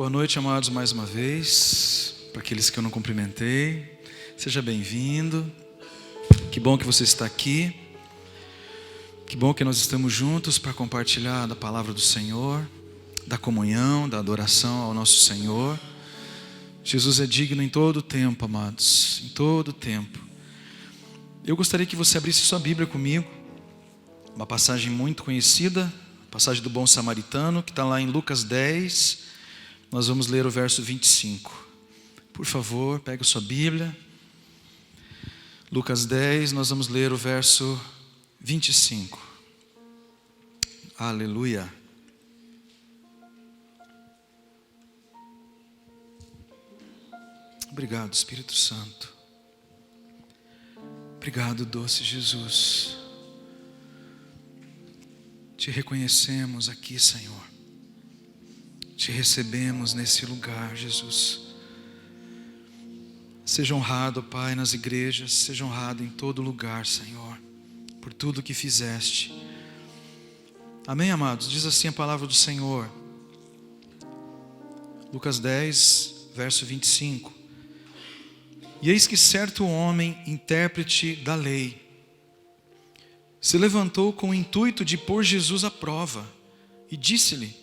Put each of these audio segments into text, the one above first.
Boa noite, amados, mais uma vez. Para aqueles que eu não cumprimentei, seja bem-vindo. Que bom que você está aqui. Que bom que nós estamos juntos para compartilhar da palavra do Senhor, da comunhão, da adoração ao nosso Senhor. Jesus é digno em todo o tempo, amados, em todo o tempo. Eu gostaria que você abrisse sua Bíblia comigo. Uma passagem muito conhecida, a passagem do bom samaritano, que está lá em Lucas 10. Nós vamos ler o verso 25. Por favor, pega a sua Bíblia. Lucas 10, nós vamos ler o verso 25. Aleluia. Obrigado, Espírito Santo. Obrigado, doce Jesus. Te reconhecemos aqui, Senhor. Te recebemos nesse lugar, Jesus. Seja honrado, Pai, nas igrejas, seja honrado em todo lugar, Senhor, por tudo que fizeste. Amém, amados? Diz assim a palavra do Senhor. Lucas 10, verso 25. E eis que certo homem, intérprete da lei, se levantou com o intuito de pôr Jesus à prova e disse-lhe: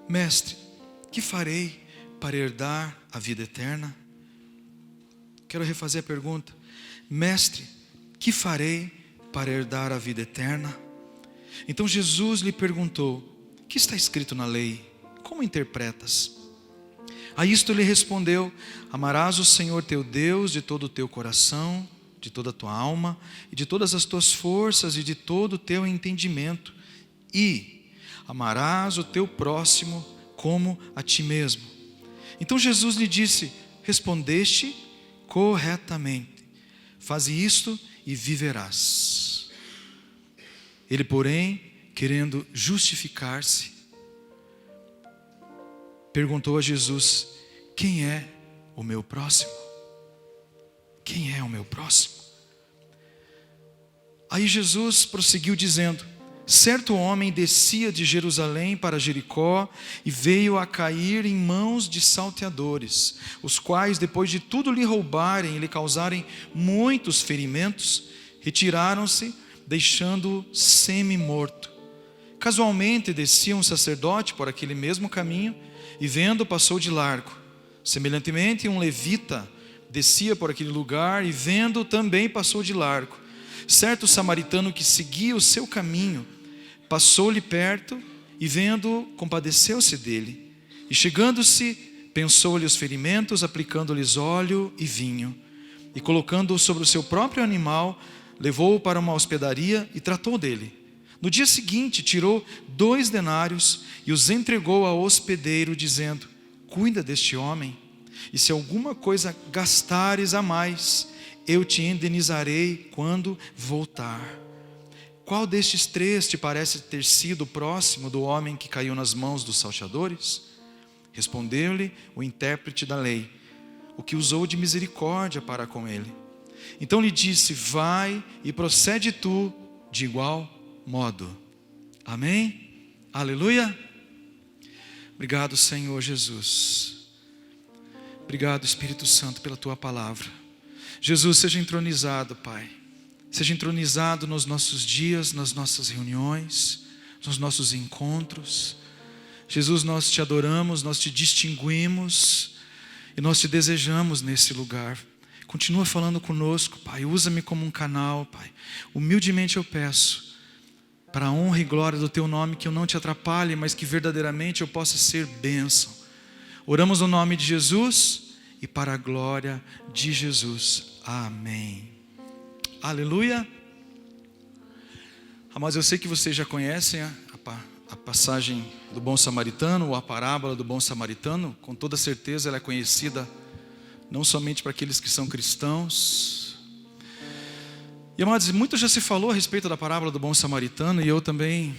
Mestre, que farei para herdar a vida eterna? Quero refazer a pergunta. Mestre, que farei para herdar a vida eterna? Então Jesus lhe perguntou: que está escrito na lei? Como interpretas? A isto ele respondeu: amarás o Senhor teu Deus de todo o teu coração, de toda a tua alma, e de todas as tuas forças, e de todo o teu entendimento, e amarás o teu próximo como a ti mesmo. Então Jesus lhe disse: respondeste corretamente, faze isto e viverás. Ele, porém, querendo justificar-se, perguntou a Jesus: quem é o meu próximo? Quem é o meu próximo? Aí Jesus prosseguiu dizendo: certo homem descia de Jerusalém para Jericó e veio a cair em mãos de salteadores, os quais, depois de tudo lhe roubarem e lhe causarem muitos ferimentos, retiraram-se, deixando-o semi-morto. Casualmente descia um sacerdote por aquele mesmo caminho e, vendo, passou de largo. Semelhantemente, um levita descia por aquele lugar e, vendo, também passou de largo. Certo samaritano que seguia o seu caminho passou-lhe perto e, vendo, compadeceu-se dele. E chegando-se, pensou-lhe os ferimentos, aplicando-lhes óleo e vinho. E colocando-o sobre o seu próprio animal, levou-o para uma hospedaria e tratou dele. No dia seguinte, tirou 2 denários e os entregou ao hospedeiro, dizendo: cuida deste homem, e se alguma coisa gastares a mais, eu te indenizarei quando voltar. Qual destes 3 te parece ter sido próximo do homem que caiu nas mãos dos salteadores? Respondeu-lhe o intérprete da lei, o que usou de misericórdia para com ele. Então lhe disse: vai e procede tu de igual modo. Amém? Aleluia? Obrigado, Senhor Jesus. Obrigado, Espírito Santo, pela tua palavra. Jesus, seja entronizado, Pai. Seja entronizado nos nossos dias, nas nossas reuniões, nos nossos encontros. Jesus, nós te adoramos, nós te distinguimos e nós te desejamos nesse lugar. Continua falando conosco, Pai. Usa-me como um canal, Pai. Humildemente eu peço, para a honra e glória do teu nome, que eu não te atrapalhe, mas que verdadeiramente eu possa ser bênção. Oramos no nome de Jesus e para a glória de Jesus. Amém. Aleluia. Mas eu sei que vocês já conhecem a passagem do bom samaritano, ou a parábola do bom samaritano. Com toda certeza ela é conhecida não somente para aqueles que são cristãos. E, amados, muito já se falou a respeito da parábola do bom samaritano, e eu também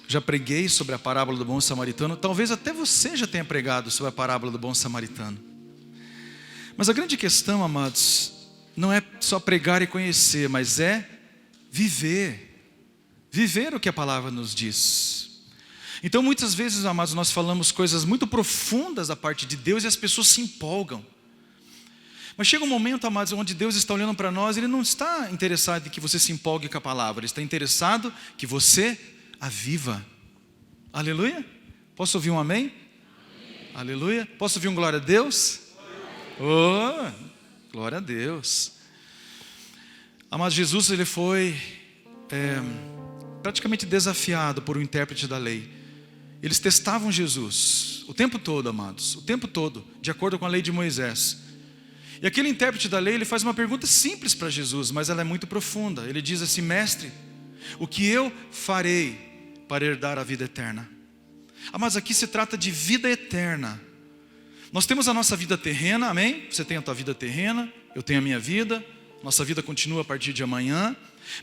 já preguei sobre a parábola do bom samaritano. Talvez até você já tenha pregado sobre a parábola do bom samaritano. Mas a grande questão, amados, não é só pregar e conhecer, mas é viver o que a palavra nos diz. Então muitas vezes, amados, nós falamos coisas muito profundas da parte de Deus e as pessoas se empolgam. Mas chega um momento, amados, onde Deus está olhando para nós, Ele não está interessado em que você se empolgue com a palavra, Ele está interessado que você a viva. Aleluia? Posso ouvir um amém? Amém. Aleluia? Posso ouvir um glória a Deus? Oh, glória a Deus. Amados, Jesus, Ele foi praticamente desafiado por um intérprete da lei. Eles testavam Jesus o tempo todo, amados, o tempo todo, de acordo com a lei de Moisés. E aquele intérprete da lei, ele faz uma pergunta simples para Jesus, mas ela é muito profunda. Ele diz assim: mestre, o que eu farei para herdar a vida eterna? Mas aqui se trata de vida eterna. Nós temos a nossa vida terrena, amém? Você tem a tua vida terrena, eu tenho a minha vida. Nossa vida continua a partir de amanhã.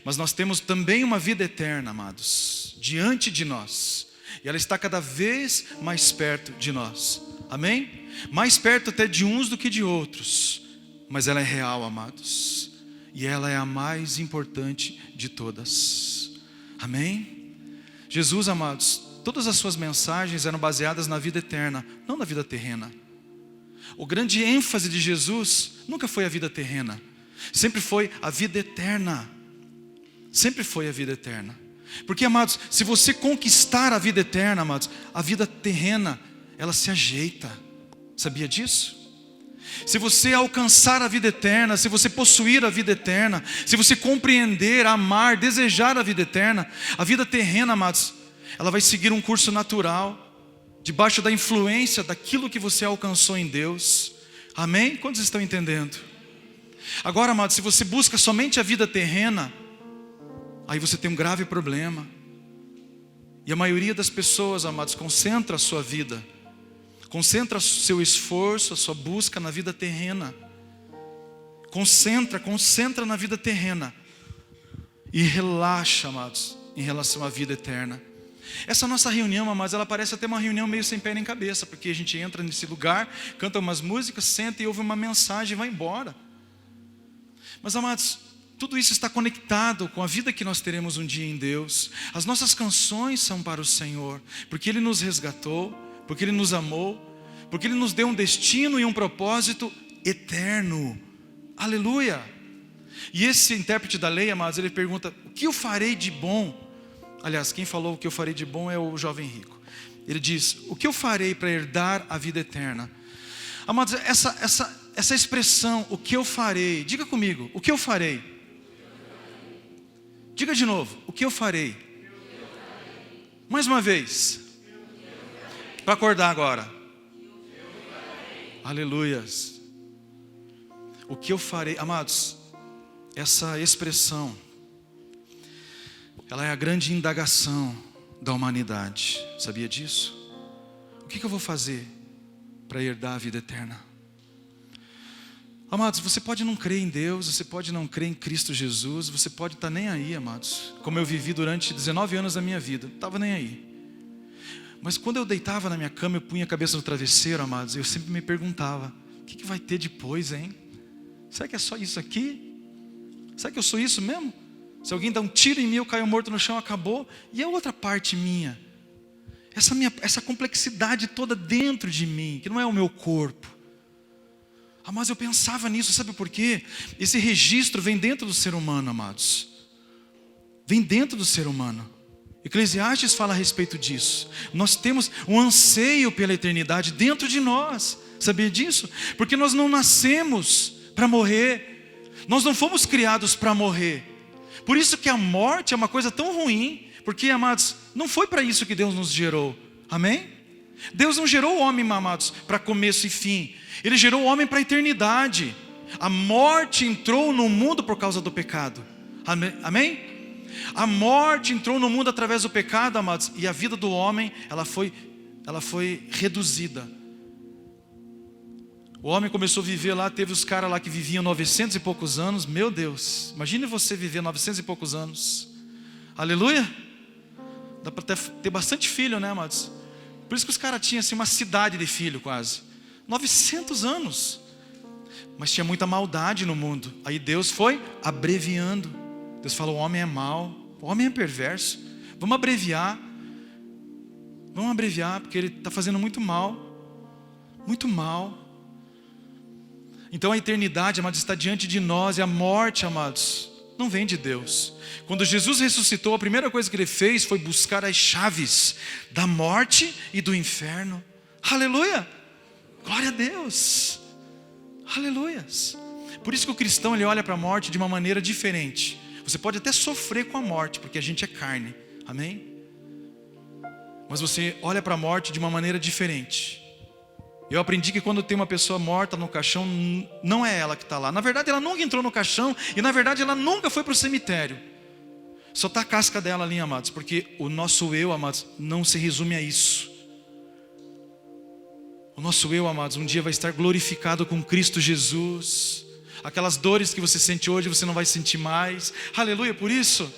Mas nós temos também uma vida eterna, amados, diante de nós. E ela está cada vez mais perto de nós, amém? Mais perto até de uns do que de outros. Mas ela é real, amados, e ela é a mais importante de todas, amém? Jesus, amados, todas as suas mensagens eram baseadas na vida eterna, não na vida terrena. O grande ênfase de Jesus nunca foi a vida terrena, sempre foi a vida eterna. Sempre foi a vida eterna. Porque, amados, se você conquistar a vida eterna, amados, a vida terrena, ela se ajeita. Sabia disso? Se você alcançar a vida eterna, se você possuir a vida eterna, se você compreender, amar, desejar a vida eterna, a vida terrena, amados, ela vai seguir um curso natural, debaixo da influência daquilo que você alcançou em Deus. Amém? Quantos estão entendendo? Agora, amados, se você busca somente a vida terrena, aí você tem um grave problema. E a maioria das pessoas, amados, concentra a sua vida, concentra o seu esforço, a sua busca na vida terrena. Concentra na vida terrena. E relaxa, amados, em relação à vida eterna. Essa nossa reunião, amados, ela parece até uma reunião meio sem pé nem cabeça, porque a gente entra nesse lugar, canta umas músicas, senta e ouve uma mensagem e vai embora. Mas, amados, tudo isso está conectado com a vida que nós teremos um dia em Deus. As nossas canções são para o Senhor, porque Ele nos resgatou, porque Ele nos amou, porque Ele nos deu um destino e um propósito eterno. Aleluia! E esse intérprete da lei, amados, ele pergunta: o que eu farei de bom? Aliás, quem falou o que eu farei de bom é o jovem rico. Ele diz: o que eu farei para herdar a vida eterna? Amados, essa expressão, o que eu farei, diga comigo, o que eu farei? Diga de novo, o que eu farei? Mais uma vez, para acordar agora. Aleluias. O que eu farei? Amados, essa expressão, ela é a grande indagação da humanidade. Sabia disso? O que eu vou fazer para herdar a vida eterna? Amados, você pode não crer em Deus, você pode não crer em Cristo Jesus, você pode estar nem aí, amados. Como eu vivi durante 19 anos da minha vida, não estava nem aí. Mas quando eu deitava na minha cama, eu punha a cabeça no travesseiro, amados, eu sempre me perguntava: o que vai ter depois, hein? Será que é só isso aqui? Será que eu sou isso mesmo? Se alguém dá um tiro em mim, eu caio morto no chão, acabou. E a outra parte minha? Essa complexidade toda dentro de mim, que não é o meu corpo. Mas eu pensava nisso, sabe por quê? Esse registro vem dentro do ser humano, amados. Vem dentro do ser humano. Eclesiastes fala a respeito disso. Nós temos um anseio pela eternidade dentro de nós. Sabia disso? Porque nós não nascemos para morrer. Nós não fomos criados para morrer. Por isso que a morte é uma coisa tão ruim. Porque, amados, não foi para isso que Deus nos gerou. Amém? Deus não gerou o homem, amados, para começo e fim. Ele gerou o homem para a eternidade. A morte entrou no mundo por causa do pecado. Amém? A morte entrou no mundo através do pecado, amados. E a vida do homem, ela foi reduzida. O homem começou a viver lá, teve os caras lá que viviam 900 e poucos anos. Meu Deus, imagine você viver 900 e poucos anos. Aleluia. Dá para ter bastante filho, né, amados? Por isso que os caras tinham assim, uma cidade de filho quase. 900 anos. Mas tinha muita maldade no mundo. Aí Deus foi abreviando. Deus falou: o homem é mau, o homem é perverso. Vamos abreviar. Vamos abreviar, porque ele está fazendo muito mal. Muito mal. Então a eternidade, amados, está diante de nós. E a morte, amados, não vem de Deus. Quando Jesus ressuscitou, a primeira coisa que ele fez foi buscar as chaves da morte e do inferno. Aleluia! Glória a Deus! Aleluias! Por isso que o cristão, ele olha para a morte de uma maneira diferente. Você pode até sofrer com a morte, porque a gente é carne. Amém? Mas você olha para a morte de uma maneira diferente. Eu aprendi que quando tem uma pessoa morta no caixão, não é ela que está lá. Na verdade, ela nunca entrou no caixão. E na verdade, ela nunca foi para o cemitério. Só está a casca dela ali, amados. Porque o nosso eu, amados, não se resume a isso. O nosso eu, amados, um dia vai estar glorificado com Cristo Jesus. Aquelas dores que você sente hoje, você não vai sentir mais. Aleluia, por isso,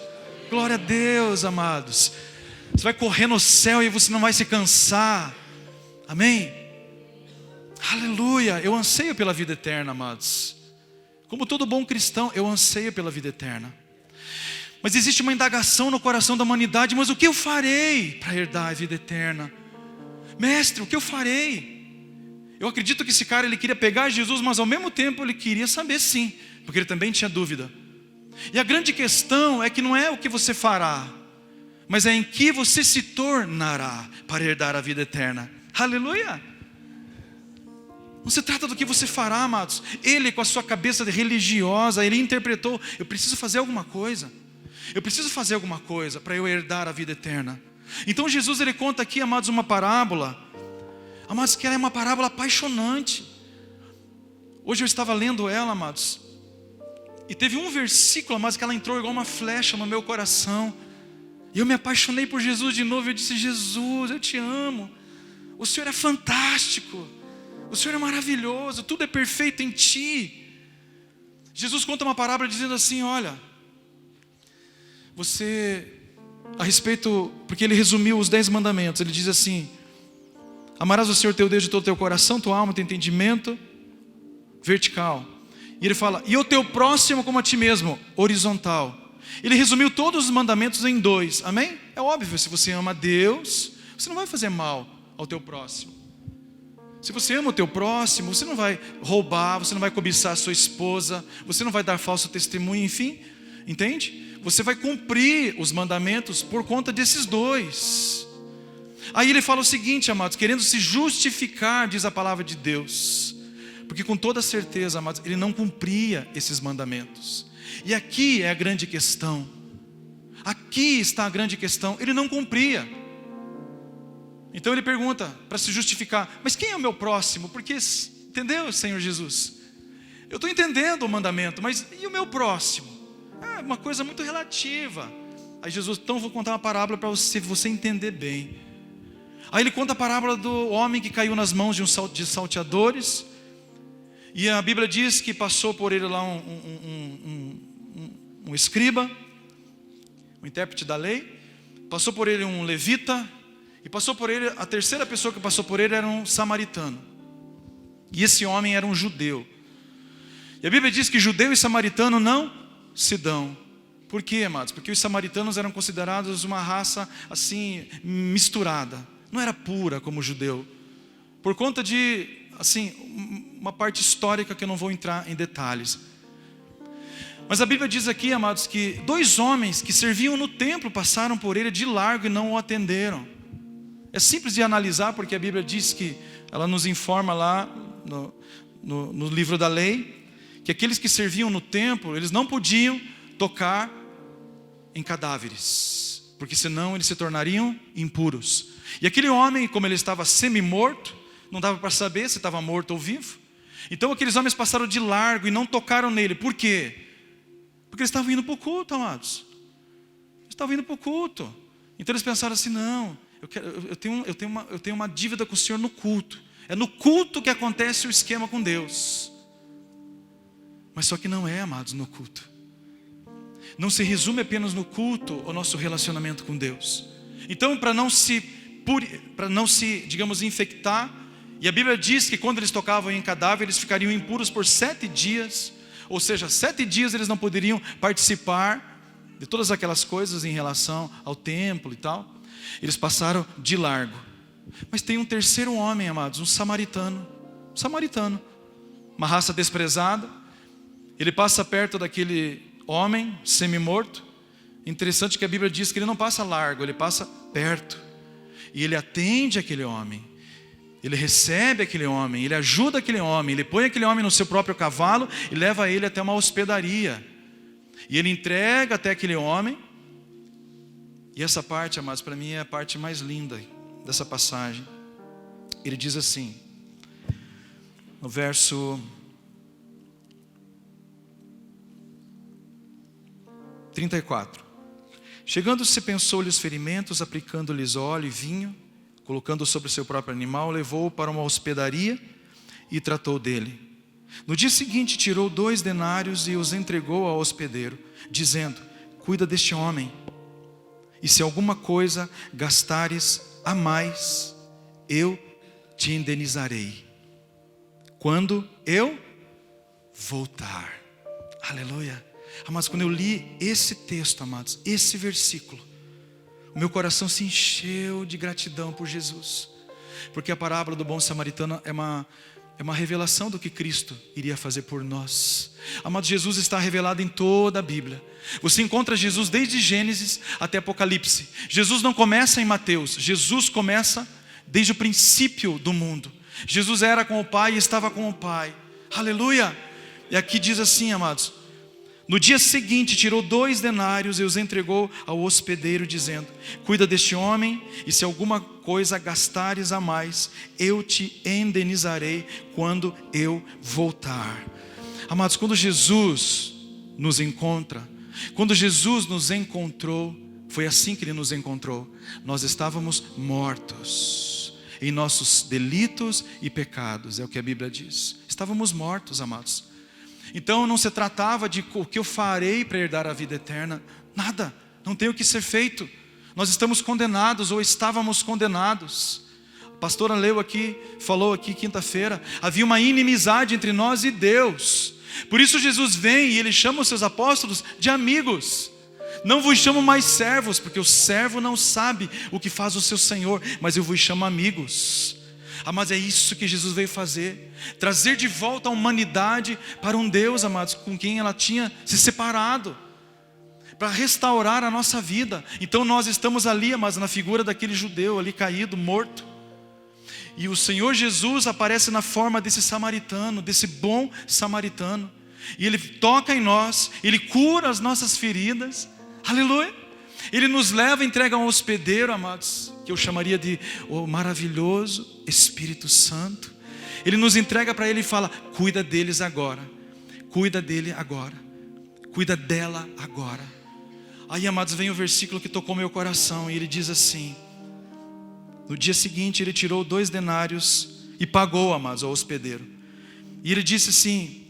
glória a Deus, amados. Você vai correr no céu e você não vai se cansar. Amém? Aleluia, eu anseio pela vida eterna, amados. Como todo bom cristão, eu anseio pela vida eterna. Mas existe uma indagação no coração da humanidade: mas o que eu farei para herdar a vida eterna? Mestre, o que eu farei? Eu acredito que esse cara, ele queria pegar Jesus, mas ao mesmo tempo ele queria saber sim, porque ele também tinha dúvida. E a grande questão é que não é o que você fará, mas é em que você se tornará para herdar a vida eterna. Aleluia! Não se trata do que você fará, amados. Ele, com a sua cabeça religiosa, ele interpretou: eu preciso fazer alguma coisa. Eu preciso fazer alguma coisa para eu herdar a vida eterna. Então Jesus, ele conta aqui, amados, uma parábola. Amados, que ela é uma parábola apaixonante. Hoje eu estava lendo ela, amados, e teve um versículo, amados, que ela entrou igual uma flecha no meu coração. E eu me apaixonei por Jesus de novo. Eu disse: Jesus, eu te amo. O Senhor é fantástico. O Senhor é maravilhoso, tudo é perfeito em Ti. Jesus conta uma parábola dizendo assim: olha, você, a respeito, porque ele resumiu os 10 mandamentos, ele diz assim: amarás o Senhor teu Deus de todo o teu coração, tua alma, teu entendimento, vertical. E ele fala: e o teu próximo como a ti mesmo, horizontal. Ele resumiu todos os mandamentos em 2, amém? É óbvio, se você ama a Deus, você não vai fazer mal ao teu próximo. Se você ama o teu próximo, você não vai roubar, você não vai cobiçar a sua esposa, você não vai dar falso testemunho, enfim, entende? Você vai cumprir os mandamentos por conta desses 2. Aí ele fala o seguinte, amados: querendo se justificar, diz a palavra de Deus, porque com toda certeza, amados, ele não cumpria esses mandamentos. E aqui é a grande questão. Aqui está a grande questão. Ele não cumpria. Então ele pergunta, para se justificar: mas quem é o meu próximo? Porque, entendeu, Senhor Jesus? Eu estou entendendo o mandamento, mas e o meu próximo? É uma coisa muito relativa. Aí Jesus: então vou contar uma parábola para você entender bem. Aí ele conta a parábola do homem que caiu nas mãos de salteadores. E a Bíblia diz que passou por ele lá um escriba, um intérprete da lei. Passou por ele um levita. E passou por ele, a terceira pessoa que passou por ele era um samaritano. E esse homem era um judeu. E a Bíblia diz que judeu e samaritano não se dão. Por quê, amados? Porque os samaritanos eram considerados uma raça assim, misturada. Não era pura como o judeu. Por conta de, assim, uma parte histórica que eu não vou entrar em detalhes. Mas a Bíblia diz aqui, amados, que 2 homens que serviam no templo passaram por ele de largo e não o atenderam. É simples de analisar, porque a Bíblia diz que ela nos informa lá no livro da lei, que aqueles que serviam no templo, eles não podiam tocar em cadáveres, porque senão eles se tornariam impuros. E aquele homem, como ele estava semi-morto, não dava para saber se estava morto ou vivo. Então aqueles homens passaram de largo e não tocaram nele. Por quê? Porque eles estavam indo para o culto, amados. Eles estavam indo para o culto. Então eles pensaram assim: não, eu tenho uma dívida com o Senhor no culto. É no culto que acontece o esquema com Deus. Mas só que não é, amados, no culto. Não se resume apenas no culto o nosso relacionamento com Deus. Então, para não se, digamos, infectar, e a Bíblia diz que quando eles tocavam em cadáver, eles ficariam impuros por 7 dias. Ou seja, 7 dias eles não poderiam participar de todas aquelas coisas em relação ao templo e tal. Eles passaram de largo. Mas tem um terceiro homem, amados, um samaritano. Uma raça desprezada. Ele passa perto daquele homem semi-morto. Interessante que a Bíblia diz que ele não passa largo, ele passa perto. E ele atende aquele homem. Ele recebe aquele homem, ele ajuda aquele homem, ele põe aquele homem no seu próprio cavalo e leva ele até uma hospedaria. E ele entrega até aquele homem. E essa parte, amados, para mim é a parte mais linda dessa passagem. Ele diz assim, no verso 34. Chegando-se, pensou-lhe os ferimentos, aplicando-lhes óleo e vinho, colocando sobre o seu próprio animal, levou-o para uma hospedaria e tratou dele. No dia seguinte, tirou 2 denários e os entregou ao hospedeiro, dizendo: cuida deste homem, e se alguma coisa gastares a mais, eu te indenizarei, quando eu voltar. Aleluia. Amados, quando eu li esse texto, amados, esse versículo, o meu coração se encheu de gratidão por Jesus. Porque a parábola do bom samaritano é uma revelação do que Cristo iria fazer por nós. Amados, Jesus está revelado em toda a Bíblia. Você encontra Jesus desde Gênesis até Apocalipse. Jesus não começa em Mateus, Jesus começa desde o princípio do mundo. Jesus era com o Pai e estava com o Pai. Aleluia! E aqui diz assim, amados: no dia seguinte tirou 2 denários e os entregou ao hospedeiro, dizendo: cuida deste homem, e se alguma coisa gastares a mais, eu te indenizarei quando eu voltar. Amados, quando Jesus nos encontra, quando Jesus nos encontrou, foi assim que Ele nos encontrou. Nós estávamos mortos em nossos delitos e pecados, é o que a Bíblia diz. Estávamos mortos, amados. Então não se tratava de o que eu farei para herdar a vida eterna. Nada, não tem o que ser feito. Nós estamos condenados, ou estávamos condenados. A pastora leu aqui, falou aqui quinta-feira, havia uma inimizade entre nós e Deus. Por isso Jesus vem e Ele chama os seus apóstolos de amigos. Não vos chamo mais servos, porque o servo não sabe o que faz o seu Senhor, mas eu vos chamo amigos. Mas é isso que Jesus veio fazer, trazer de volta a humanidade para um Deus, amados, com quem ela tinha se separado, para restaurar a nossa vida. Então nós estamos ali, amados, na figura daquele judeu ali caído, morto. E o Senhor Jesus aparece na forma desse samaritano, desse bom samaritano. E Ele toca em nós, Ele cura as nossas feridas. Aleluia! Ele nos leva, entrega a um hospedeiro, amados, que eu chamaria de o maravilhoso Espírito Santo. Ele nos entrega para Ele e fala: cuida deles agora, cuida dele agora, cuida dela agora. Aí, amados, vem o versículo que tocou meu coração, e ele diz assim: no dia seguinte Ele tirou 2 denários e pagou, amados, ao hospedeiro. E Ele disse assim: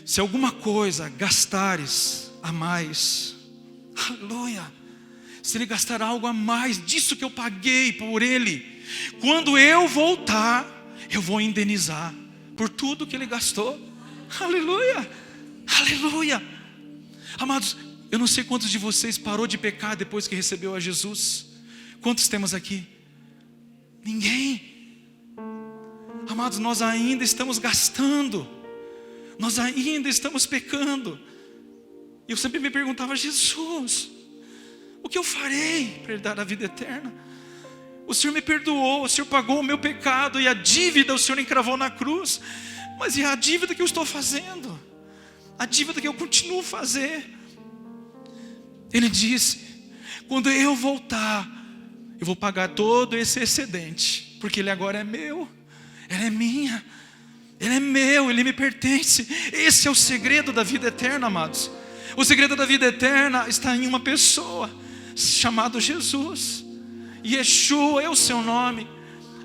se alguma coisa gastares a mais, aleluia, se ele gastar algo a mais disso que eu paguei por ele, quando eu voltar, eu vou indenizar por tudo que ele gastou. Aleluia, aleluia. Amados, eu não sei quantos de vocês parou de pecar depois que recebeu a Jesus. Quantos temos aqui? Ninguém. Amados, nós ainda estamos gastando, nós ainda estamos pecando. Eu sempre me perguntava: Jesus, o que eu farei para herdar a vida eterna? O Senhor me perdoou, o Senhor pagou o meu pecado, e a dívida o Senhor encravou na cruz. Mas e a dívida que eu estou fazendo? A dívida que eu continuo a fazer? Ele disse: quando eu voltar, eu vou pagar todo esse excedente, porque ele agora é meu, ela é minha, ele é meu, ele me pertence. Esse é o segredo da vida eterna, amados. O segredo da vida eterna está em uma pessoa, chamado Jesus. Yeshua é o seu nome.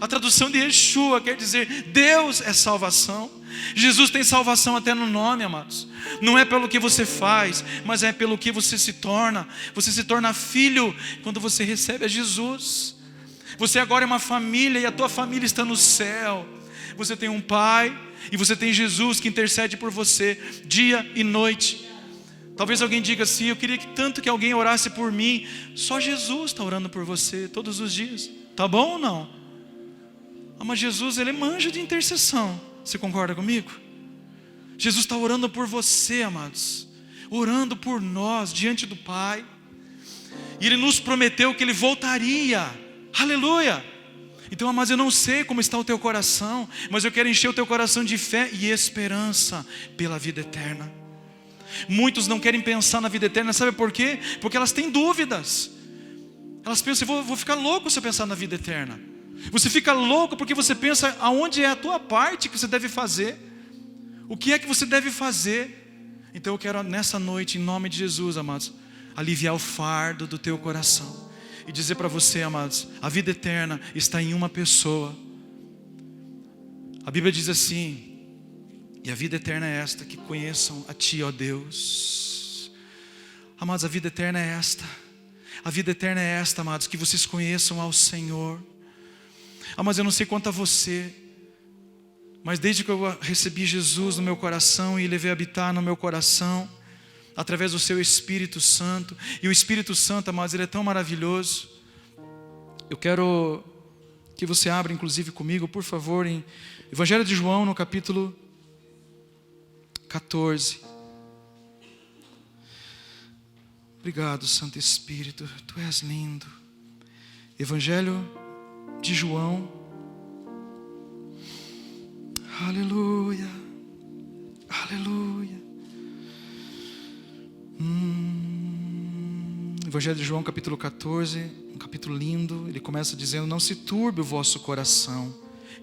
A tradução de Yeshua quer dizer Deus é salvação. Jesus tem salvação até no nome, amados. Não é pelo que você faz, mas é pelo que você se torna. Você se torna filho quando você recebe a Jesus. Você agora é uma família, e a tua família está no céu. Você tem um Pai, e você tem Jesus que intercede por você dia e noite. Talvez alguém diga assim: eu queria que tanto que alguém orasse por mim. Só Jesus está orando por você todos os dias. Tá bom ou não? Mas Jesus, Ele é manjo de intercessão. Você concorda comigo? Jesus está orando por você, amados, orando por nós diante do Pai. E Ele nos prometeu que Ele voltaria. Aleluia! Então, amados, eu não sei como está o teu coração, mas eu quero encher o teu coração de fé e esperança pela vida eterna. Muitos não querem pensar na vida eterna, sabe por quê? Porque elas têm dúvidas. Elas pensam: eu vou ficar louco se eu pensar na vida eterna. Você fica louco porque você pensa aonde é a tua parte que você deve fazer. O que é que você deve fazer? Então eu quero nessa noite, em nome de Jesus, amados, aliviar o fardo do teu coração e dizer para você, amados, a vida eterna está em uma pessoa. A Bíblia diz assim: e a vida eterna é esta, que conheçam a Ti, ó Deus. Amados, a vida eterna é esta. A vida eterna é esta, amados, que vocês conheçam ao Senhor. Mas eu não sei quanto a você, mas desde que eu recebi Jesus no meu coração e levei a habitar no meu coração, através do seu Espírito Santo, e o Espírito Santo, amados, ele é tão maravilhoso. Eu quero que você abra, inclusive comigo, por favor, em Evangelho de João, no capítulo 14. Obrigado, Santo Espírito, Tu és lindo. Evangelho de João. Aleluia, aleluia. Evangelho de João, capítulo 14, um capítulo lindo. Ele começa dizendo: não se turbe o vosso coração.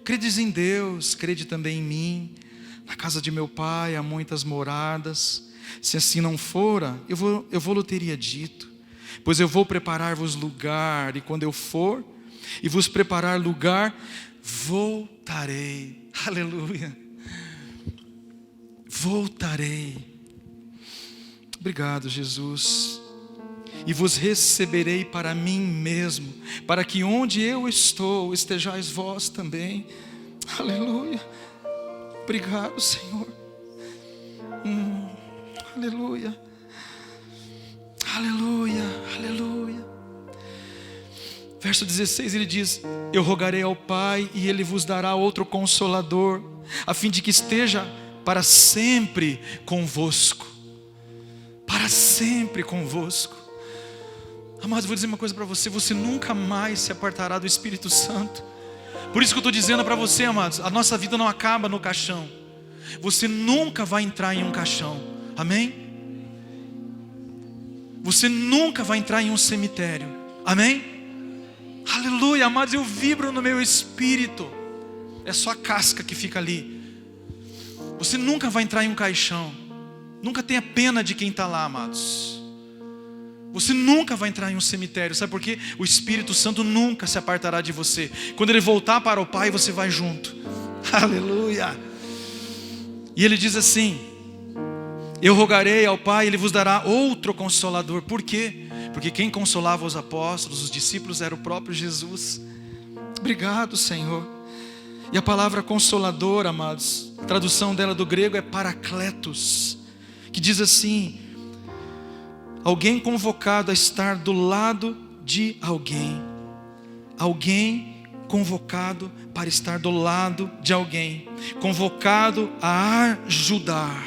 Credes em Deus, crede também em mim. Na casa de meu Pai há muitas moradas. Se assim não fora, eu vou lhe teria dito. Pois eu vou preparar-vos lugar, e quando eu for e vos preparar lugar, voltarei. Aleluia. Voltarei. Obrigado, Jesus. E vos receberei para mim mesmo, para que onde eu estou, estejais vós também. Aleluia. Obrigado, Senhor. Aleluia. Aleluia. Aleluia. Verso 16, ele diz: eu rogarei ao Pai e Ele vos dará outro Consolador, a fim de que esteja para sempre convosco. Para sempre convosco. Amados, vou dizer uma coisa para você: você nunca mais se apartará do Espírito Santo. Por isso que eu estou dizendo para você, amados, a nossa vida não acaba no caixão. Você nunca vai entrar em um caixão. Amém? Você nunca vai entrar em um cemitério. Amém? Aleluia, amados, eu vibro no meu espírito. É só a casca que fica ali. Você nunca vai entrar em um caixão. Nunca tenha pena de quem está lá, amados. Você nunca vai entrar em um cemitério. Sabe por quê? O Espírito Santo nunca se apartará de você. Quando Ele voltar para o Pai, você vai junto. Aleluia. E Ele diz assim: eu rogarei ao Pai, Ele vos dará outro Consolador. Por quê? Porque quem consolava os apóstolos, os discípulos, era o próprio Jesus. Obrigado, Senhor. E a palavra Consolador, amados, a tradução dela do grego é Paracletos, que diz assim: alguém convocado a estar do lado de alguém. Alguém convocado para estar do lado de alguém. Convocado a ajudar.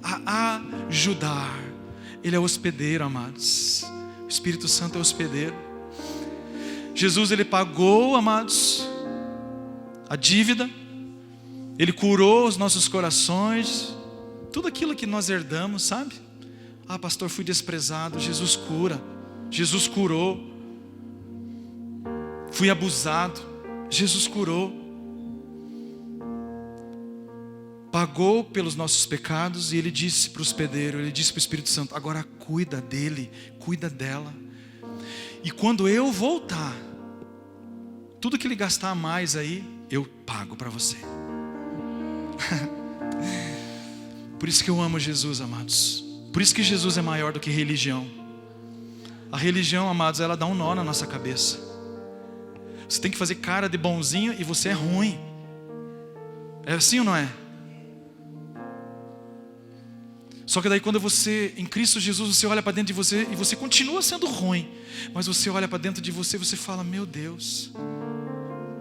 A ajudar. Ele é hospedeiro, amados. O Espírito Santo é hospedeiro. Jesus, Ele pagou, amados, a dívida. Ele curou os nossos corações. Tudo aquilo que nós herdamos, sabe? Ah, pastor, fui desprezado. Jesus cura. Jesus curou. Fui abusado. Jesus curou. Pagou pelos nossos pecados. E Ele disse para o hospedeiro, Ele disse para o Espírito Santo: agora cuida dele, cuida dela. E quando eu voltar, tudo que ele gastar a mais aí, eu pago para você. Por isso que eu amo Jesus, amados. Por isso que Jesus é maior do que religião. A religião, amados, ela dá um nó na nossa cabeça. Você tem que fazer cara de bonzinho e você é ruim. É assim ou não é? Só que daí quando você, em Cristo Jesus, você olha para dentro de você e você continua sendo ruim, mas você olha para dentro de você e você fala: meu Deus,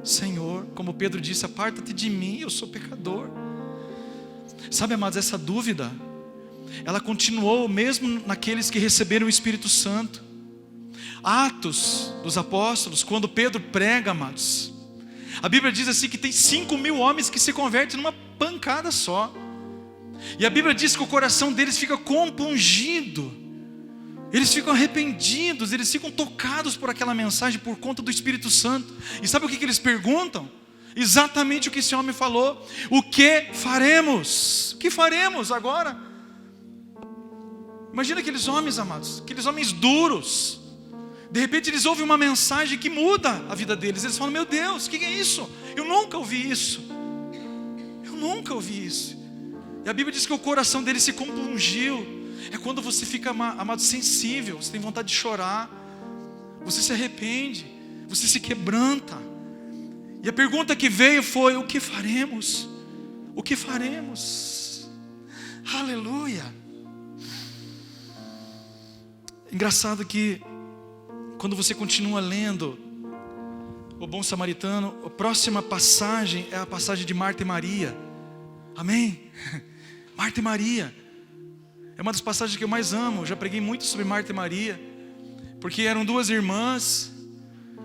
Senhor, como Pedro disse, aparta-te de mim, eu sou pecador. Sabe, amados, essa dúvida, ela continuou mesmo naqueles que receberam o Espírito Santo. Atos dos Apóstolos, quando Pedro prega, amados, a Bíblia diz assim que tem 5.000 homens que se convertem numa pancada só. E a Bíblia diz que o coração deles fica compungido, eles ficam arrependidos, eles ficam tocados por aquela mensagem por conta do Espírito Santo. E sabe o que eles perguntam? Exatamente o que esse homem falou: o que faremos? O que faremos agora? Imagina aqueles homens, amados, aqueles homens duros. De repente eles ouvem uma mensagem que muda a vida deles. Eles falam: meu Deus, o que é isso? Eu nunca ouvi isso. Eu nunca ouvi isso. E a Bíblia diz que o coração deles se compungiu. É quando você fica, amado, sensível. Você tem vontade de chorar. Você se arrepende. Você se quebranta. E a pergunta que veio foi: o que faremos? O que faremos? Aleluia. Engraçado que quando você continua lendo o Bom Samaritano, a próxima passagem é a passagem de Marta e Maria. Amém? Marta e Maria é uma das passagens que eu mais amo. Eu já preguei muito sobre Marta e Maria, porque eram duas irmãs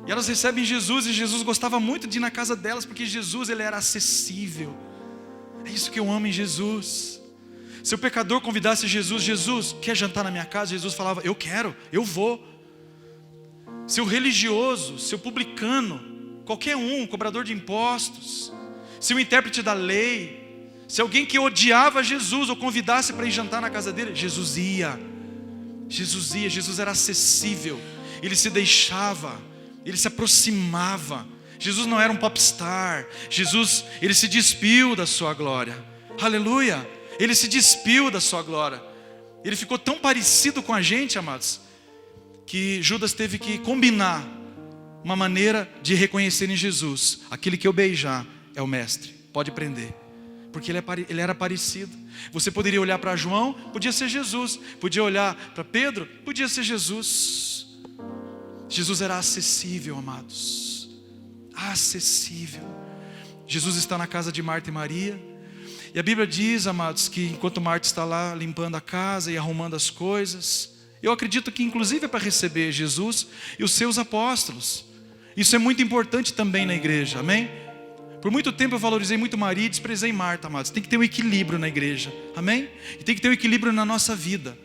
e elas recebem Jesus, e Jesus gostava muito de ir na casa delas, porque Jesus, ele era acessível. É isso que eu amo em Jesus. Se o pecador convidasse Jesus: Jesus, quer jantar na minha casa? Jesus falava: eu quero, eu vou. Se o religioso, se o publicano, qualquer um, cobrador de impostos, se o intérprete da lei, se alguém que odiava Jesus ou convidasse para ir jantar na casa dele, Jesus ia. Jesus era acessível. Ele se deixava, ele se aproximava. Jesus não era um popstar. Jesus, ele se despiu da sua glória. Aleluia. Ele se despiu da sua glória. Ele ficou tão parecido com a gente, amados, que Judas teve que combinar uma maneira de reconhecer em Jesus: aquele que eu beijar é o mestre, pode prender. Porque ele era parecido. Você poderia olhar para João, podia ser Jesus. Podia olhar para Pedro, podia ser Jesus. Jesus era acessível, amados. Acessível. Jesus está na casa de Marta e Maria. E a Bíblia diz, amados, que enquanto Marta está lá limpando a casa e arrumando as coisas, eu acredito que inclusive é para receber Jesus e os seus apóstolos. Isso é muito importante também na igreja, amém? Por muito tempo eu valorizei muito Maria e desprezei Marta, amados. Tem que ter um equilíbrio na igreja, amém? E tem que ter um equilíbrio na nossa vida.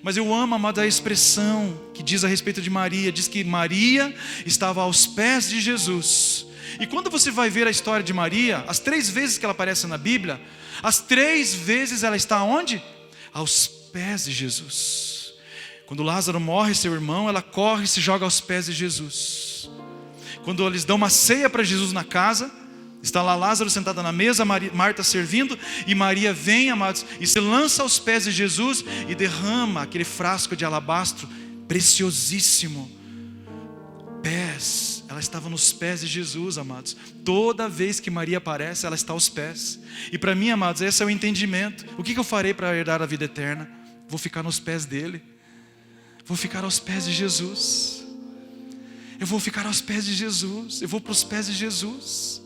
Mas eu amo, amado, a expressão que diz a respeito de Maria. Diz que Maria estava aos pés de Jesus. E quando você vai ver a história de Maria, as 3 vezes que ela aparece na Bíblia, as 3 vezes ela está onde? Aos pés de Jesus. Quando Lázaro morre, seu irmão, ela corre e se joga aos pés de Jesus. Quando eles dão uma ceia para Jesus na casa, está lá Lázaro sentado na mesa, Marta servindo, e Maria vem, amados, e se lança aos pés de Jesus e derrama aquele frasco de alabastro preciosíssimo. Pés, ela estava nos pés de Jesus, amados. Toda vez que Maria aparece, ela está aos pés. E para mim, amados, esse é o entendimento. O que eu farei para herdar a vida eterna? Vou ficar nos pés dele. Vou ficar aos pés de Jesus. Eu vou ficar aos pés de Jesus. Eu vou para os pés de Jesus.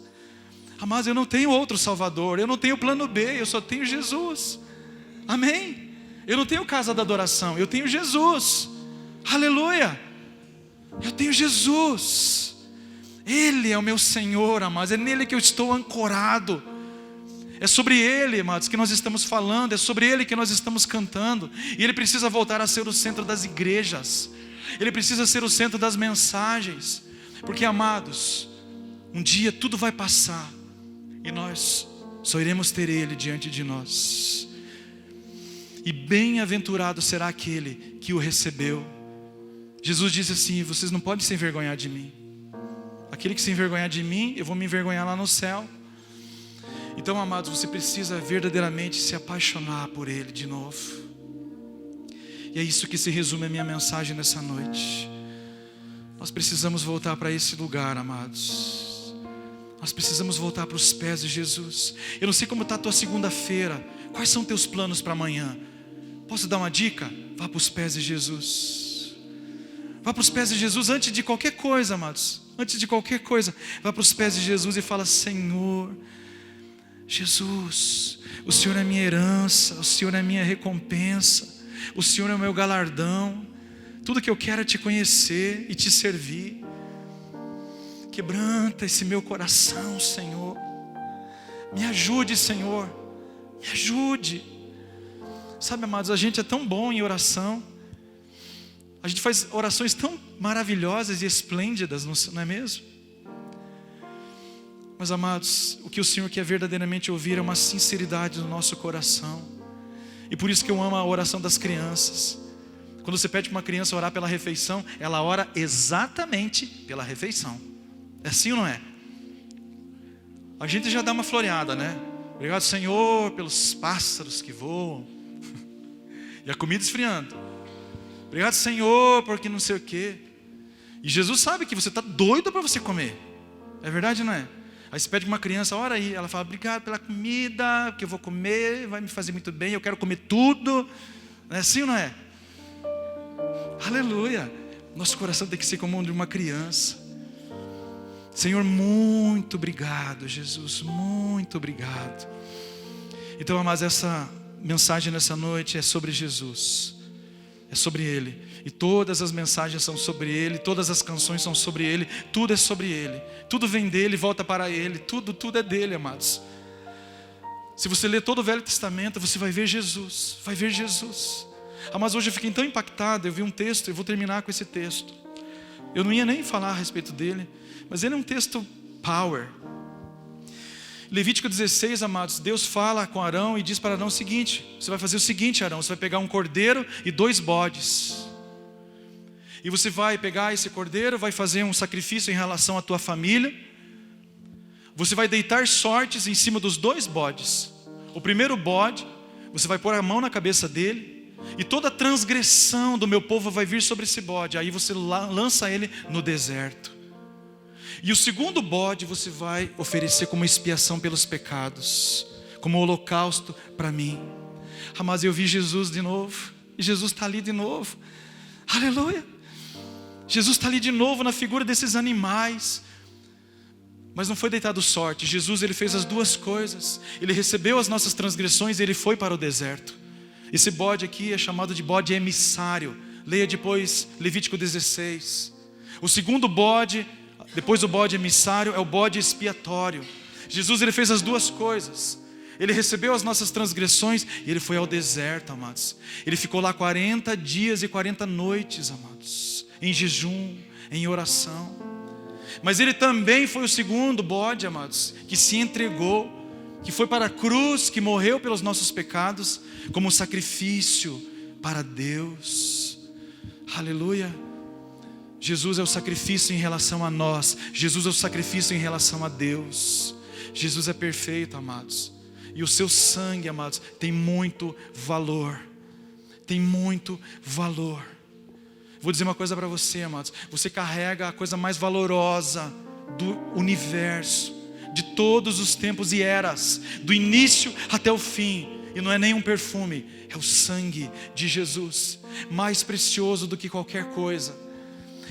Amados, eu não tenho outro Salvador. Eu não tenho plano B. Eu só tenho Jesus. Amém? Eu não tenho casa da adoração. Eu tenho Jesus. Aleluia. Eu tenho Jesus. Ele é o meu Senhor, amados. É nele que eu estou ancorado. É sobre Ele, amados, que nós estamos falando. É sobre Ele que nós estamos cantando. E Ele precisa voltar a ser o centro das igrejas. Ele precisa ser o centro das mensagens. Porque, amados, um dia tudo vai passar e nós só iremos ter Ele diante de nós. E bem-aventurado será aquele que o recebeu. Jesus disse assim: vocês não podem se envergonhar de mim. Aquele que se envergonhar de mim, eu vou me envergonhar lá no céu. Então, amados, você precisa verdadeiramente se apaixonar por Ele de novo. E é isso que se resume a minha mensagem nessa noite. Nós precisamos voltar para esse lugar, amados. Nós precisamos voltar para os pés de Jesus. Eu não sei como está a tua segunda-feira. Quais são teus planos para amanhã? Posso dar uma dica? Vá para os pés de Jesus. Vá para os pés de Jesus antes de qualquer coisa, amados. Antes de qualquer coisa, vá para os pés de Jesus e fala: Senhor, Jesus, o Senhor é minha herança, o Senhor é minha recompensa, o Senhor é o meu galardão. Tudo que eu quero é te conhecer e te servir. Quebranta esse meu coração, Senhor. Me ajude, Senhor. Me ajude. Sabe, amados, a gente é tão bom em oração. A gente faz orações tão maravilhosas e esplêndidas, não é mesmo? Mas, amados, o que o Senhor quer verdadeiramente ouvir é uma sinceridade do nosso coração. E por isso que eu amo a oração das crianças. Quando você pede para uma criança orar pela refeição, ela ora exatamente pela refeição. É assim ou não é? A gente já dá uma floreada, né? Obrigado, Senhor, pelos pássaros que voam. E a comida esfriando. Obrigado, Senhor, porque não sei o quê. E Jesus sabe que você está doido para você comer. É verdade, não é? Aí você pede para uma criança, ora aí. Ela fala: obrigado pela comida, que eu vou comer, vai me fazer muito bem, eu quero comer tudo. Não é assim ou não é? Aleluia. Nosso coração tem que ser como o de uma criança. Senhor, muito obrigado, Jesus, muito obrigado. Então, amados, essa mensagem nessa noite é sobre Jesus. É sobre Ele. E todas as mensagens são sobre Ele, todas as canções são sobre Ele, tudo é sobre Ele. Tudo vem dEle e volta para Ele, tudo é dEle, amados. Se você ler todo o Velho Testamento, você vai ver Jesus, vai ver Jesus. Mas hoje eu fiquei tão impactado, eu vi um texto, eu vou terminar com esse texto. Eu não ia nem falar a respeito dele, mas ele é um texto power. Levítico 16, amados, Deus fala com Arão e diz para Arão o seguinte: você vai fazer o seguinte, Arão, você vai pegar um cordeiro e 2 bodes. E você vai pegar esse cordeiro, vai fazer um sacrifício em relação à tua família. Você vai deitar sortes em cima dos 2 bodes. O primeiro bode, você vai pôr a mão na cabeça dele, e toda transgressão do meu povo vai vir sobre esse bode. Aí você lança ele no deserto. E o segundo bode você vai oferecer como expiação pelos pecados, como holocausto para mim. Mas eu vi Jesus de novo, e Jesus está ali de novo. Aleluia. Jesus está ali de novo na figura desses animais. Mas não foi deitado sorte. Jesus, ele fez as 2 coisas. Ele recebeu as nossas transgressões e ele foi para o deserto. Esse bode aqui é chamado de bode emissário. Leia depois Levítico 16. O segundo bode, depois do bode emissário, é o bode expiatório. Jesus, ele fez as 2 coisas. Ele recebeu as nossas transgressões e ele foi ao deserto, amados. Ele ficou lá 40 dias e 40 noites, amados, em jejum, em oração. Mas ele também foi o segundo bode, amados, que se entregou, que foi para a cruz, que morreu pelos nossos pecados, como sacrifício para Deus. Aleluia. Jesus é o sacrifício em relação a nós. Jesus é o sacrifício em relação a Deus. Jesus é perfeito, amados. E o seu sangue, amados, tem muito valor. Tem muito valor. Vou dizer uma coisa para você, amados. Você carrega a coisa mais valorosa do universo, de todos os tempos e eras, do início até o fim. E não é nem um perfume, é o sangue de Jesus, mais precioso do que qualquer coisa.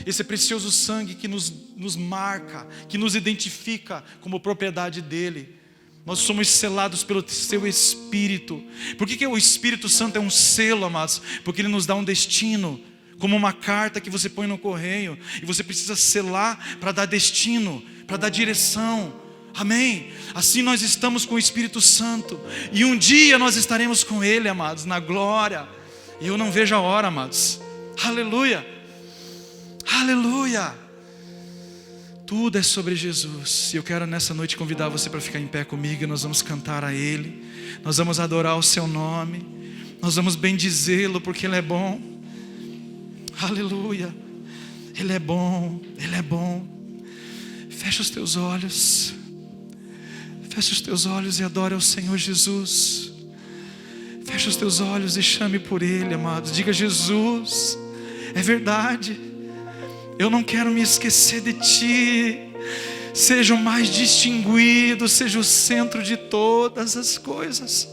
Esse precioso sangue que nos marca, que nos identifica como propriedade dEle. Nós somos selados pelo seu Espírito. Por que o Espírito Santo é um selo, amados? Porque ele nos dá um destino, como uma carta que você põe no correio, e você precisa selar para dar destino, para dar direção. Amém? Assim nós estamos com o Espírito Santo, e um dia nós estaremos com Ele, amados, na glória. E eu não vejo a hora, amados. Aleluia. Aleluia. Tudo é sobre Jesus. E eu quero nessa noite convidar você para ficar em pé comigo. E nós vamos cantar a Ele, nós vamos adorar o seu nome, nós vamos bendizê-lo porque Ele é bom. Aleluia. Ele é bom, Ele é bom. Fecha os teus olhos. Fecha os teus olhos e adore ao Senhor Jesus. Fecha os teus olhos e chame por Ele, amados. Diga: Jesus, é verdade, eu não quero me esquecer de Ti. Seja o mais distinguido, seja o centro de todas as coisas.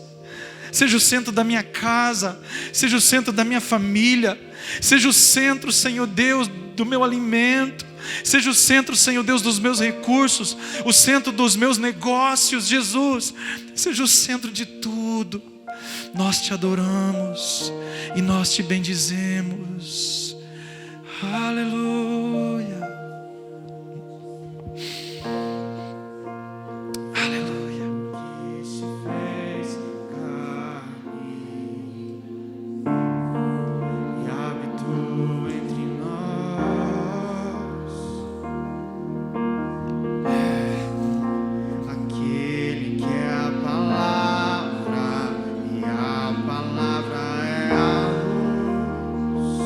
seja o centro da minha casa, seja o centro da minha família, seja o centro, Senhor Deus, do meu alimento, seja o centro, Senhor Deus, dos meus recursos, o centro dos meus negócios, Jesus, seja o centro de tudo. Nós te adoramos e nós te bendizemos. Aleluia. Aleluia. Que se fez carne e habitou entre nós. Aquele que é a palavra e a palavra é a luz.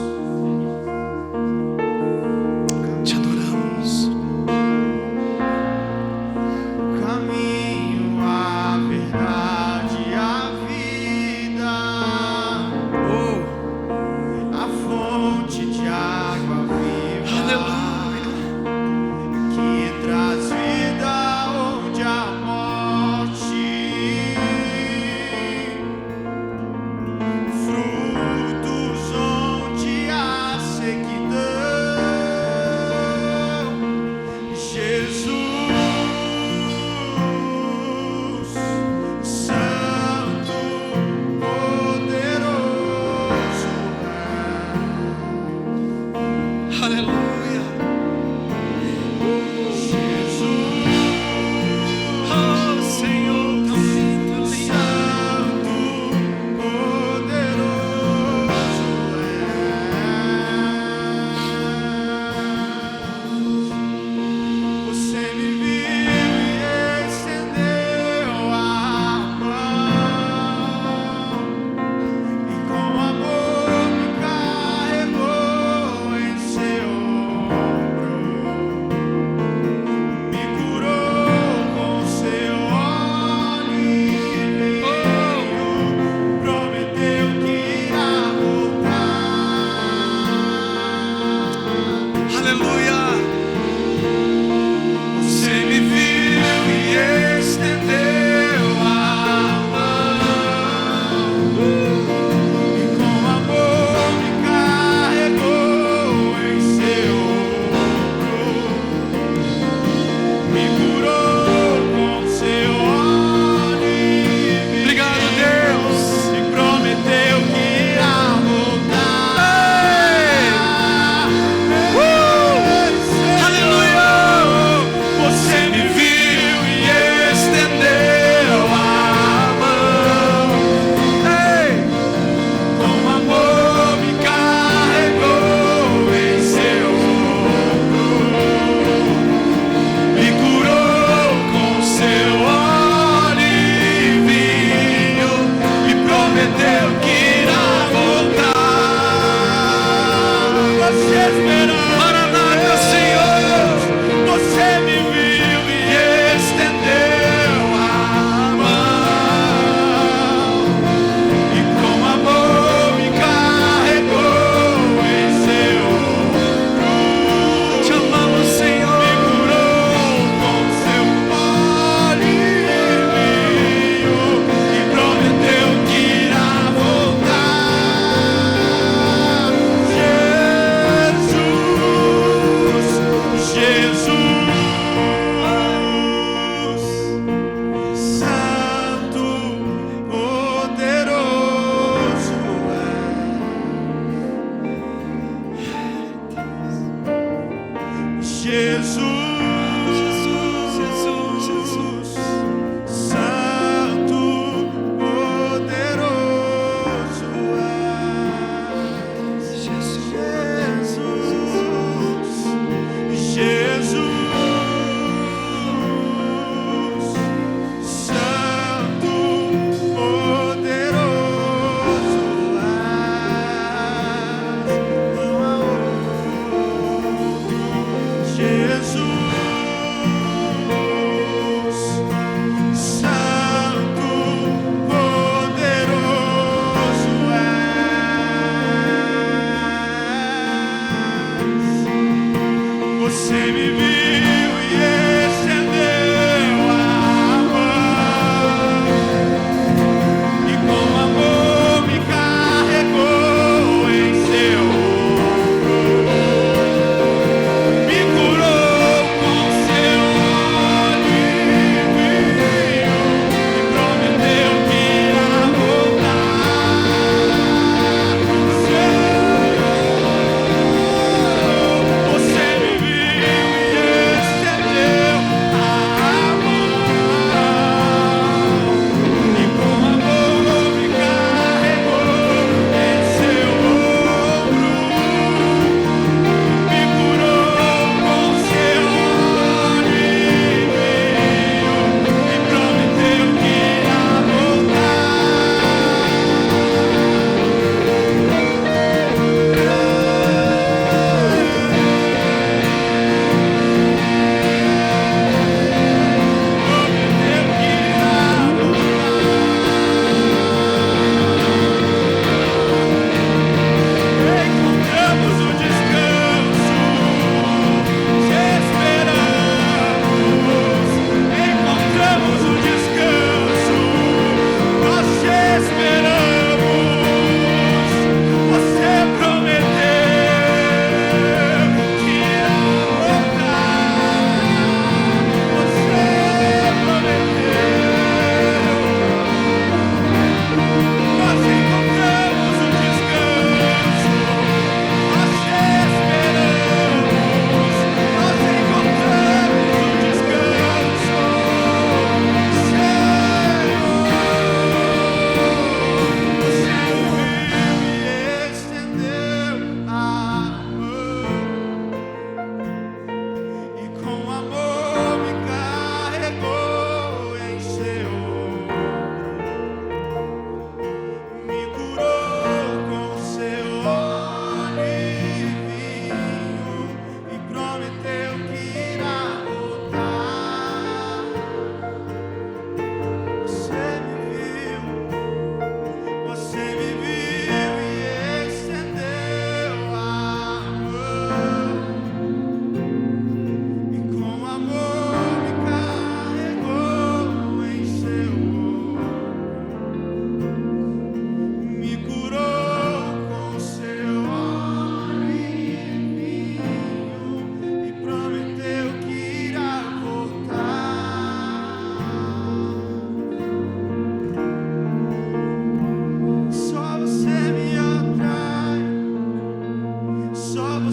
Te adoramos. O caminho, a verdade, a vida, a fonte de água viva. Aleluia. Que traz vida onde há morte, frutos onde há sequidão. Jesus, Santo, poderoso é. Aleluia. Jesus, Oh, Senhor, tão lindo, lindo. Santo, poderoso é. Você me viu e estendeu a mão, e com amor me carregou em seu ombro, me curou com seu óleo e veio, prometeu que irá voltar. Aleluia. Você me viu e estendeu a mão, E com amor me carregou em seu ombro, me curou com seu óleo e veio, Obrigado, Deus. e prometeu que irá voltar. Aleluia. Você me viu e estendeu a mão, Ei. com amor me carregou em seu ombro, me curou com seu óleo e vinho, e prometeu que irá voltar. Você esperou, Maranata, Senhor. você me viu e estendeu a mão, e com amor me carregou em seu ombro, Te amamos, Senhor. me curou com seu óleo e vinho, e prometeu que irá voltar. Jesus, Jesus, Santo, poderoso é. Jesus, Santo, poderoso é. Jesus, Santo, poderoso é. Não há outro. Jesus, Santo, poderoso é. Você me viu e estendeu a mão, e com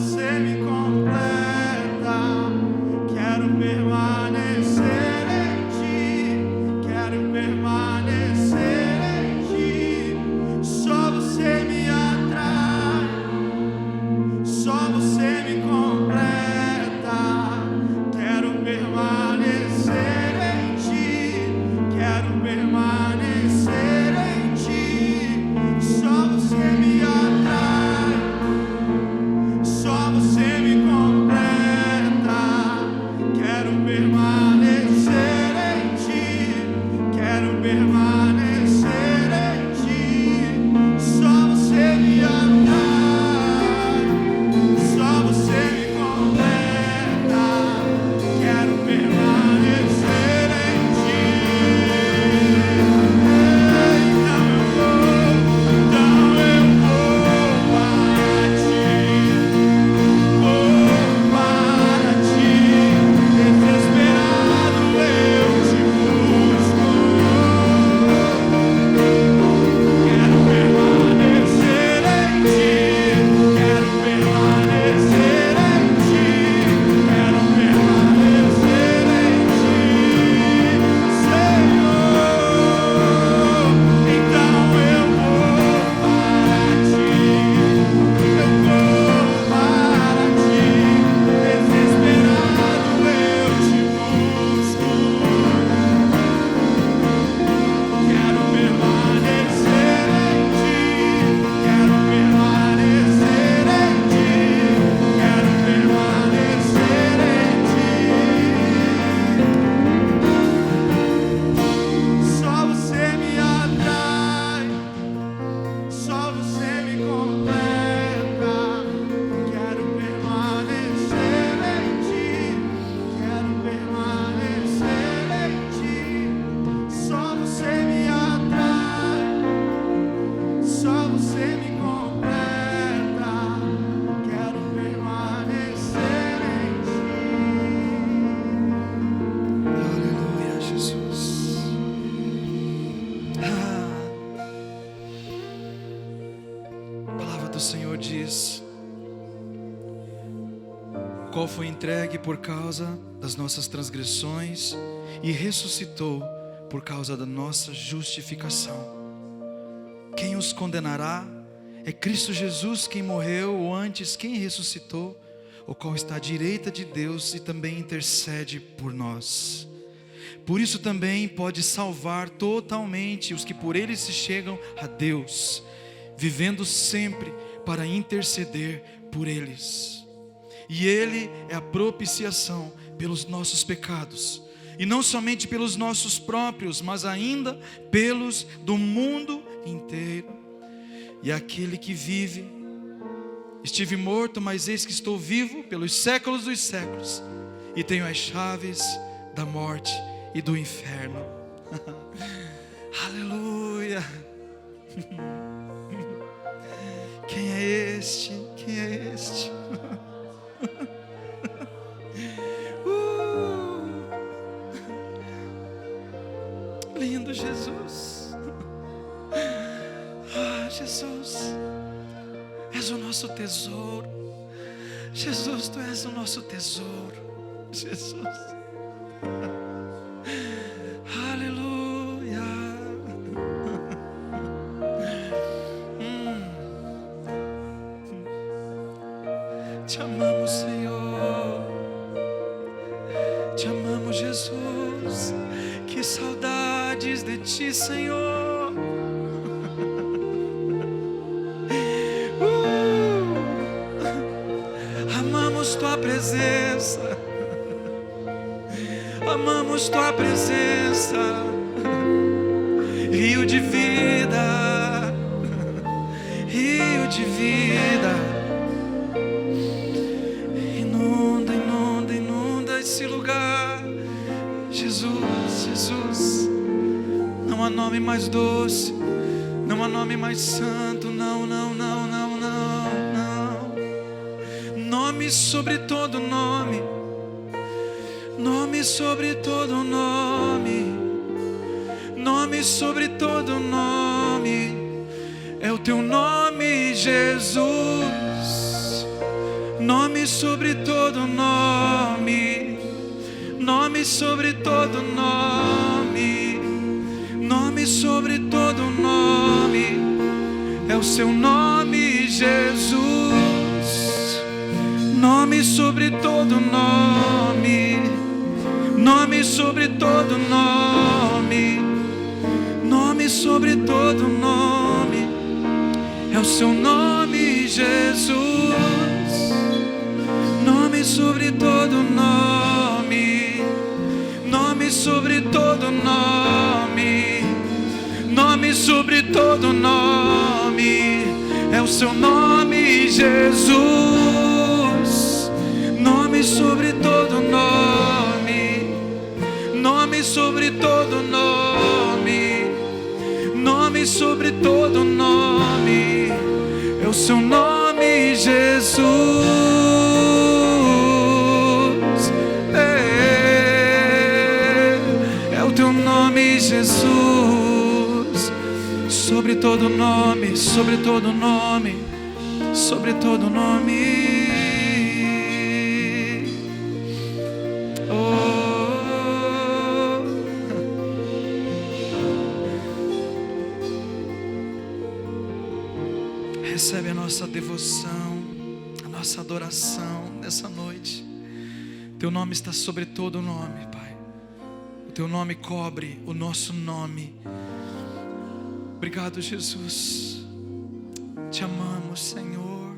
você me completa. Quero permanecer em ti, quero permanecer em ti. Só você me atrai, só você me completa. Quero permanecer em ti, quero permanecer em ti. Só você me atrai, só você me completa. Quero permanecer em ti, quero permanecer em ti. Só você me atrai, só você me completa. Quero permanecer em ti. Então eu vou para ti, desesperado eu te busco. Quero permanecer em ti, quero permanecer em ti, quero permanecer em ti, Senhor. Então eu vou para ti, eu vou para ti, desesperado eu te busco. Quero permanecer em ti, quero permanecer em ti, quero permanecer em ti. Só você me atrai, só você me completa. Quero permanecer em ti, quero permanecer em ti. Só você me atrai, só você me completa. Quero permanecer em ti. Aleluia, Jesus. A palavra do Senhor diz: o qual foi entregue por causa das nossas transgressões e ressuscitou por causa da nossa justificação. Quem os condenará? É Cristo Jesus quem morreu, ou antes quem ressuscitou, o qual está à direita de Deus e também intercede por nós. Por isso também pode salvar totalmente os que por ele se chegam a Deus, vivendo sempre para interceder por eles. E ele é a propiciação pelos nossos pecados, e não somente pelos nossos próprios, mas ainda pelos do mundo inteiro. E aquele que vive, estive morto, mas eis que estou vivo pelos séculos dos séculos, e tenho as chaves da morte e do inferno. Aleluia. Quem é este? Quem é este? Lindo Jesus. Jesus, és o nosso tesouro. Jesus, tu és o nosso tesouro. Jesus. Aleluia. Te amamos, Senhor. Te amamos, Jesus. Que saudades de ti, Senhor. Amamos tua presença. Amamos tua presença. Rio de vida. Rio de vida. Inunda, inunda, inunda esse lugar. Jesus, Jesus. Não há nome mais doce. Não há nome mais santo. Não, não, não, não, não, não. Nome sobre todo nome. Nome sobre todo nome. Nome sobre todo nome. É o teu nome, Jesus. nome sobre todo nome, nome sobre todo nome, nome sobre todo nome, é o seu nome, Jesus. Nome sobre todo nome, nome sobre todo nome, nome sobre todo nome, é o seu nome, Jesus. Nome sobre todo nome, nome sobre todo nome, nome sobre todo nome, é o seu nome, Jesus. Nome sobre todo nome, nome sobre todo nome, nome sobre todo nome, é o seu nome, Jesus. É o teu nome, Jesus. Sobre todo nome, sobre todo nome, sobre todo nome. Recebe a nossa devoção, a nossa adoração nessa noite. Teu nome está sobre todo nome, Pai. O teu nome cobre o nosso nome. Obrigado, Jesus. Te amamos, Senhor.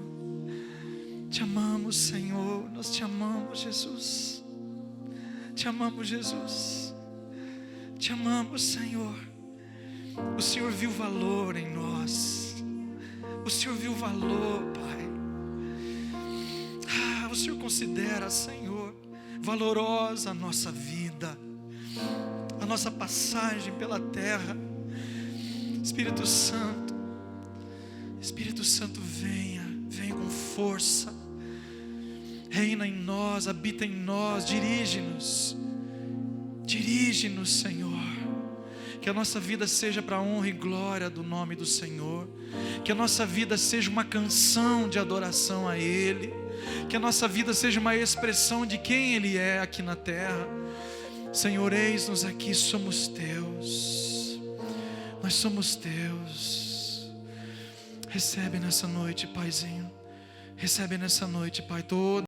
Te amamos, Senhor. Nós te amamos, Jesus. Te amamos, Jesus. Te amamos, Senhor. O Senhor viu valor em nós. O Senhor viu valor, Pai. O Senhor considera, Senhor, valorosa a nossa vida, a nossa passagem pela terra. Espírito Santo, Espírito Santo, venha com força, reina em nós, habita em nós, dirige-nos, Senhor. Que a nossa vida seja para a honra e glória do nome do Senhor. Que a nossa vida seja uma canção de adoração a Ele. Que a nossa vida seja uma expressão de quem Ele é aqui na terra. Senhor, eis-nos aqui, somos Teus. Nós somos Teus. Recebe nessa noite, Paizinho. Recebe nessa noite, Pai, toda